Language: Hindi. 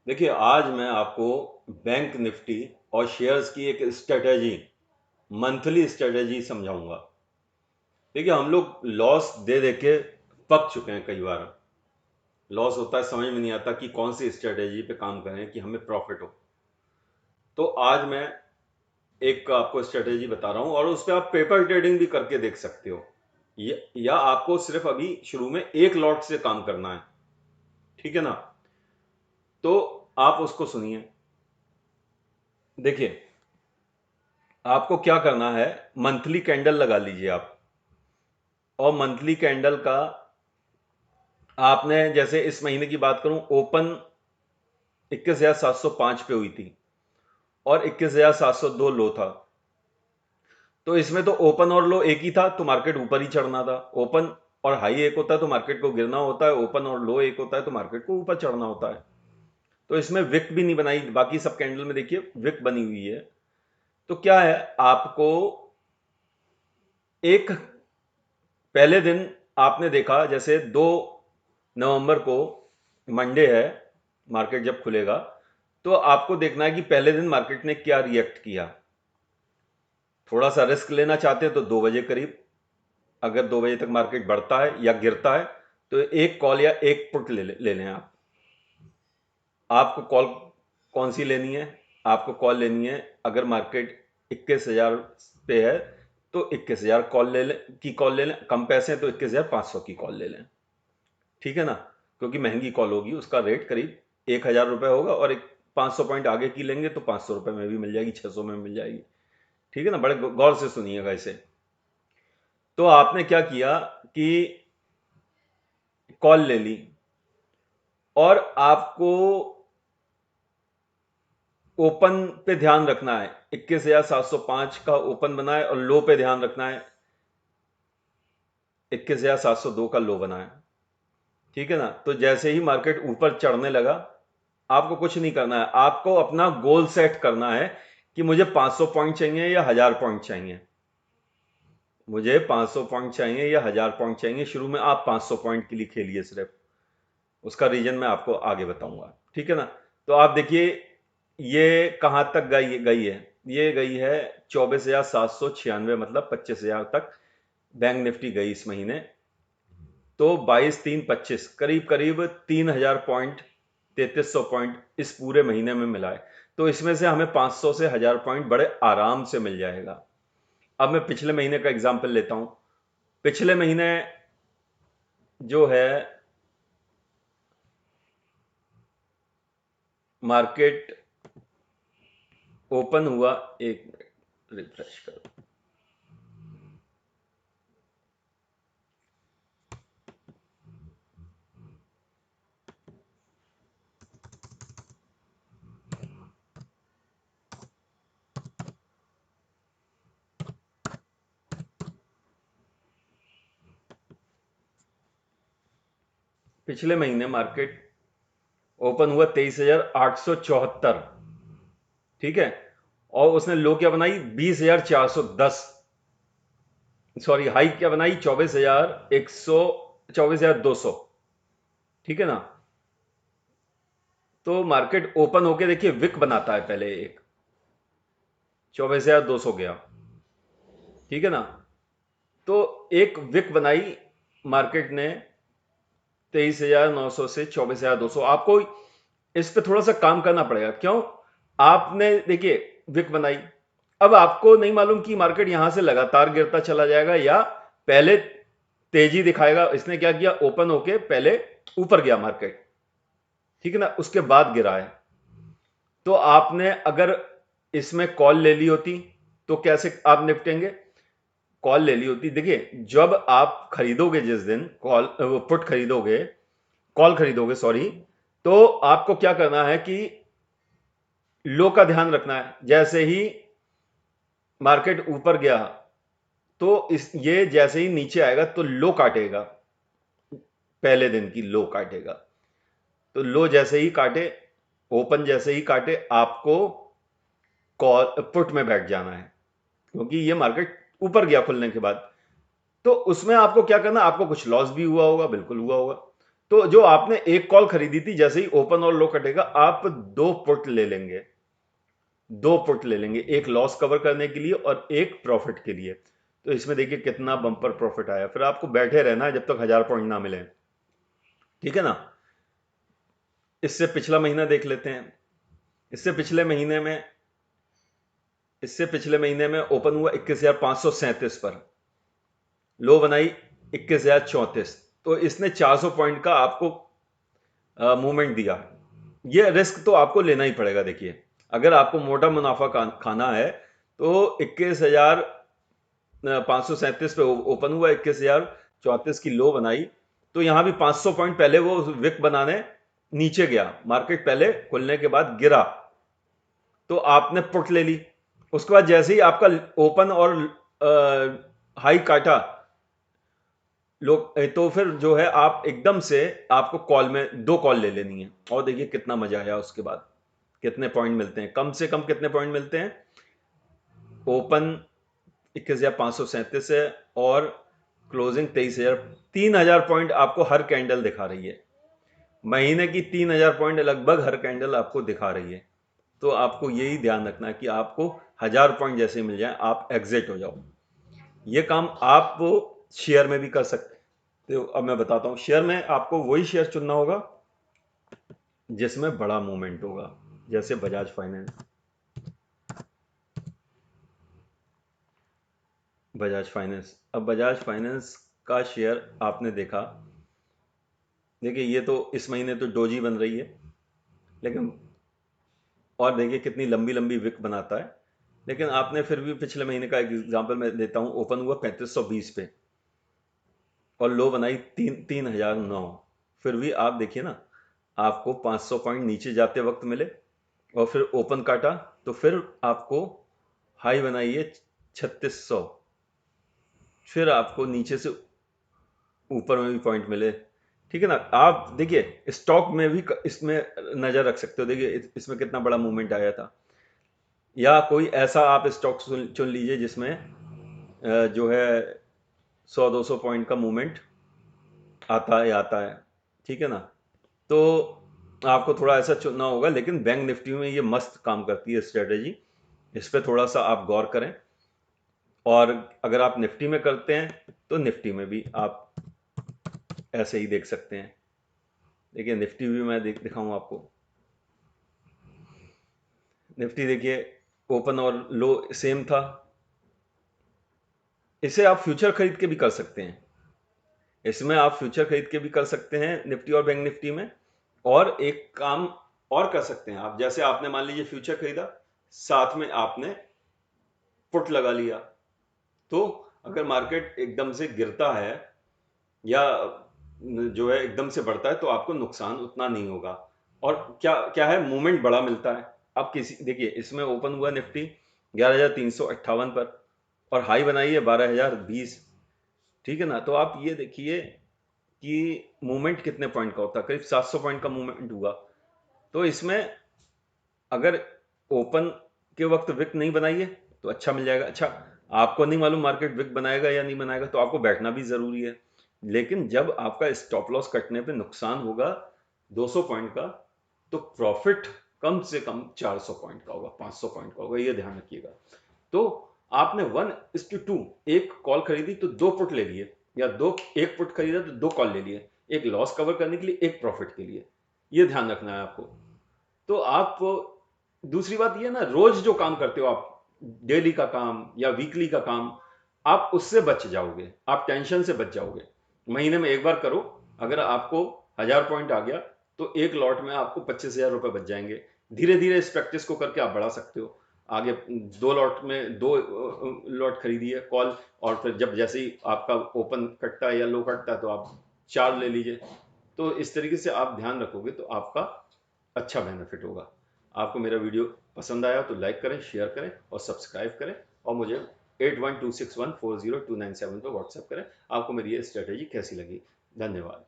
देखिए, आज मैं आपको बैंक निफ्टी और शेयर्स की एक स्ट्रेटेजी, मंथली स्ट्रेटेजी समझाऊंगा। देखिए, हम लोग लॉस दे दे के पक चुके हैं। कई बार लॉस होता है, समझ में नहीं आता कि कौन सी स्ट्रेटेजी पे काम करें कि हमें प्रॉफिट हो। तो आज मैं एक आपको स्ट्रेटेजी बता रहा हूं और उस पर आप पेपर ट्रेडिंग भी करके देख सकते हो, या आपको सिर्फ अभी शुरू में एक लॉट से काम करना है। ठीक है ना? तो आप उसको सुनिए। देखिए, आपको क्या करना है, मंथली कैंडल लगा लीजिए आप। और मंथली कैंडल का आपने, जैसे इस महीने की बात करूं, ओपन 21,705 पे हुई थी और 21,702 लो था। तो इसमें तो ओपन और लो एक ही था, तो मार्केट ऊपर ही चढ़ना था। ओपन और हाई एक होता है तो मार्केट को गिरना होता है, ओपन और लो एक होता है तो मार्केट को ऊपर चढ़ना होता है। तो इसमें विक भी नहीं बनाई, बाकी सब कैंडल में देखिए विक बनी हुई है। तो क्या है, आपको एक पहले दिन आपने देखा, जैसे 2 नवंबर को मंडे है, मार्केट जब खुलेगा तो आपको देखना है कि पहले दिन मार्केट ने क्या रिएक्ट किया। थोड़ा सा रिस्क लेना चाहते हैं तो 2 बजे करीब, अगर 2 बजे तक मार्केट बढ़ता है या गिरता है तो एक कॉल या एक पुट ले लें आप। आपको कॉल कौन सी लेनी है? आपको कॉल लेनी है, अगर मार्केट 21,000 पे है तो 21,000 कॉल ले लें, कॉल ले लें। कम पैसे हैं तो 21,500 की कॉल ले लें। ठीक है ना? क्योंकि महंगी कॉल होगी, उसका रेट करीब 1,000 रुपये होगा, और एक 500 पॉइंट आगे की लेंगे तो 500 रुपये में भी मिल जाएगी, 600 में मिल जाएगी। ठीक है ना? बड़े गौर से सुनिएगा इसे। तो आपने क्या किया कि कॉल ले ली, और आपको ओपन पे ध्यान रखना है। 21,705 का ओपन बनाए और लो पे ध्यान रखना है, 21,702 का लो बनाए। ठीक है ना? तो जैसे ही मार्केट ऊपर चढ़ने लगा, आपको कुछ नहीं करना है, आपको अपना गोल सेट करना है कि मुझे 500 पॉइंट चाहिए या 1000 पॉइंट चाहिए। मुझे 500 पॉइंट चाहिए या 1000 पॉइंट चाहिए। शुरू में आप 500 पॉइंट के लिए खेलिए सिर्फ, उसका रीजन मैं आपको आगे बताऊंगा। ठीक है ना? तो आप देखिए, ये कहां तक गई गई है। ये गई है 24,796, मतलब 25,000 तक बैंक निफ्टी गई इस महीने। तो 22, 3, 25, करीब करीब 3,000 पॉइंट, 3,300 पॉइंट इस पूरे महीने में मिला है। तो इसमें से हमें 500 से 1000 पॉइंट बड़े आराम से मिल जाएगा। अब मैं पिछले महीने का एग्जाम्पल लेता हूं। पिछले महीने जो है, मार्केट ओपन हुआ, एक मिनट रिफ्रेश करो। पिछले महीने मार्केट ओपन हुआ 23,874। ठीक है? और उसने लो क्या बनाई? 20,410। सॉरी, हाई क्या बनाई? 24,100, 24,200। ठीक है ना? तो मार्केट ओपन होके देखिए विक बनाता है, पहले एक 24,200 गया। ठीक है ना? तो एक विक बनाई मार्केट ने 23,900 से 24,200। आपको इस पे थोड़ा सा काम करना पड़ेगा। क्यों? आपने देखिए विक बनाई, अब आपको नहीं मालूम कि मार्केट यहां से लगातार गिरता चला जाएगा या पहले तेजी दिखाएगा। इसने क्या किया? ओपन होके पहले ऊपर गया मार्केट, ठीक है ना, उसके बाद गिरा है। तो आपने अगर इसमें कॉल ले ली होती तो कैसे आप निपटेंगे? कॉल ले ली होती, देखिए जब आप खरीदोगे, जिस दिन कॉल पुट खरीदोगे, कॉल खरीदोगे सॉरी, तो आपको क्या करना है कि लो का ध्यान रखना है। जैसे ही मार्केट ऊपर गया तो ये जैसे ही नीचे आएगा तो लो काटेगा, पहले दिन की लो काटेगा। तो लो जैसे ही काटे, ओपन जैसे ही काटे, आपको कॉल पुट में बैठ जाना है, क्योंकि ये मार्केट ऊपर गया खुलने के बाद। तो उसमें आपको क्या करना? आपको कुछ लॉस भी हुआ होगा, बिल्कुल हुआ होगा। तो जो आपने एक कॉल खरीदी थी, जैसे ही ओपन और लो कटेगा आप दो पुट ले लेंगे, दो पुट ले लेंगे, एक लॉस कवर करने के लिए और एक प्रॉफिट के लिए। तो इसमें देखिए कितना बम्पर प्रॉफिट आया। फिर आपको बैठे रहना है जब तक 1000 पॉइंट ना मिले, ठीक है ना। इससे पिछला महीना देख लेते हैं। इससे पिछले महीने में इससे पिछले महीने में ओपन हुआ 21,537 पर, लो बनाई 21,034। तो इसने 400 पॉइंट का आपको मूवमेंट दिया। ये रिस्क तो आपको लेना ही पड़ेगा। देखिए अगर आपको मोटा मुनाफा खाना है तो 21,537 पे ओपन हुआ, 21,034 की लो बनाई, तो यहां भी 500 पॉइंट पहले वो विक बनाने नीचे गया, मार्केट पहले खुलने के बाद गिरा, तो आपने पुट ले ली। उसके बाद जैसे ही आपका ओपन और हाई काटा लोग, तो फिर जो है आप एकदम से आपको कॉल में दो कॉल ले लेनी है। और देखिए कितना मजा आया, उसके बाद कितने पॉइंट मिलते हैं, कम से कम कितने पॉइंट मिलते हैं। ओपन 21,537 है और क्लोजिंग 23,000, 3,000 पॉइंट आपको हर कैंडल दिखा रही है। महीने की 3,000 पॉइंट लगभग हर कैंडल आपको दिखा रही है। तो आपको यही ध्यान रखना है कि आपको 1000 पॉइंट जैसे मिल जाए आप एग्जिट हो जाओ। ये काम आप शेयर में भी कर सकते हैं। तो अब मैं बताता हूं, शेयर में आपको वही शेयर चुनना होगा जिसमें बड़ा मूवमेंट होगा, जैसे बजाज फाइनेंस। अब बजाज फाइनेंस का शेयर आपने देखा, देखिए ये तो इस महीने तो डोजी बन रही है, लेकिन और देखिए कितनी लंबी लंबी विक बनाता है। लेकिन आपने फिर भी पिछले महीने का एग्जांपल मैं देता हूं, ओपन हुआ 3520 पे और लो बनाई 3,009। फिर भी आप देखिए ना, आपको 500 पॉइंट नीचे जाते वक्त मिले और फिर ओपन काटा, तो फिर आपको हाई बनाई है 3600, फिर आपको नीचे से ऊपर में भी पॉइंट मिले, ठीक है ना। आप देखिए स्टॉक में भी इसमें नजर रख सकते हो, देखिए इसमें कितना बड़ा मूवमेंट आया था। या कोई ऐसा आप स्टॉक चुन लीजिए जिसमें जो है 100-200 पॉइंट का मूवमेंट आता है, ठीक है ना। तो आपको थोड़ा ऐसा चुनना होगा, लेकिन बैंक निफ्टी में ये मस्त काम करती है स्ट्रेटेजी, इस पर थोड़ा सा आप गौर करें। और अगर आप निफ्टी में करते हैं तो निफ्टी में भी आप ऐसे ही देख सकते हैं। देखिए निफ्टी भी मैं दिखाऊं आपको। निफ्टी देखिए ओपन और लो सेम था। इसे आप फ्यूचर खरीद के भी कर सकते हैं, इसमें आप फ्यूचर खरीद के भी कर सकते हैं निफ्टी और बैंक निफ्टी में। और एक काम और कर सकते हैं आप, जैसे आपने मान लीजिए फ्यूचर खरीदा, साथ में आपने पुट लगा लिया, तो अगर मार्केट एकदम से गिरता है या जो है एकदम से बढ़ता है तो आपको नुकसान उतना नहीं होगा। और क्या क्या है, मूवमेंट बड़ा मिलता है। अब किसी देखिए इसमें ओपन हुआ निफ्टी 11,358 पर और हाई बनाई है 12,020, ठीक है ना। तो आप ये देखिए कि मूवमेंट कितने पॉइंट का होता है, करीब 700 पॉइंट का मूवमेंट हुआ। तो इसमें अगर ओपन के वक्त विक नहीं बनाइए तो अच्छा मिल जाएगा। अच्छा, आपको नहीं मालूम मार्केट विक बनाएगा या नहीं बनाएगा, तो आपको बैठना भी जरूरी है। लेकिन जब आपका स्टॉप लॉस कटने पे नुकसान होगा 200 पॉइंट का, तो प्रॉफिट कम से कम 400 पॉइंट का होगा, 500 पॉइंट का होगा, ये ध्यान रखिएगा। तो आपने 1:2 एक कॉल खरीदी तो दो पुट ले लिए, या दो एक पुट खरीदा तो दो कॉल ले लिए, एक लॉस कवर करने के लिए एक प्रॉफिट के लिए, ये ध्यान रखना है आपको। तो आप, दूसरी बात ये ना, रोज जो काम करते हो आप, डेली का काम या वीकली का काम, आप उससे बच जाओगे, आप टेंशन से बच जाओगे। महीने में एक बार करो, अगर आपको 1000 पॉइंट आ गया तो एक लॉट में आपको 25,000 रुपए बच जाएंगे। धीरे धीरे इस प्रैक्टिस को करके आप बढ़ा सकते हो आगे। दो लॉट में दो लॉट खरीदिए कॉल, और फिर जब जैसे ही आपका ओपन कटता है या लो कटता है तो आप चार ले लीजिए। तो इस तरीके से आप ध्यान रखोगे तो आपका अच्छा बेनिफिट होगा। आपको मेरा वीडियो पसंद आया तो लाइक करें, शेयर करें और सब्सक्राइब करें, और मुझे 8126140297 पर व्हाट्सएप करें आपको मेरी ये स्ट्रेटेजी कैसी लगी। धन्यवाद।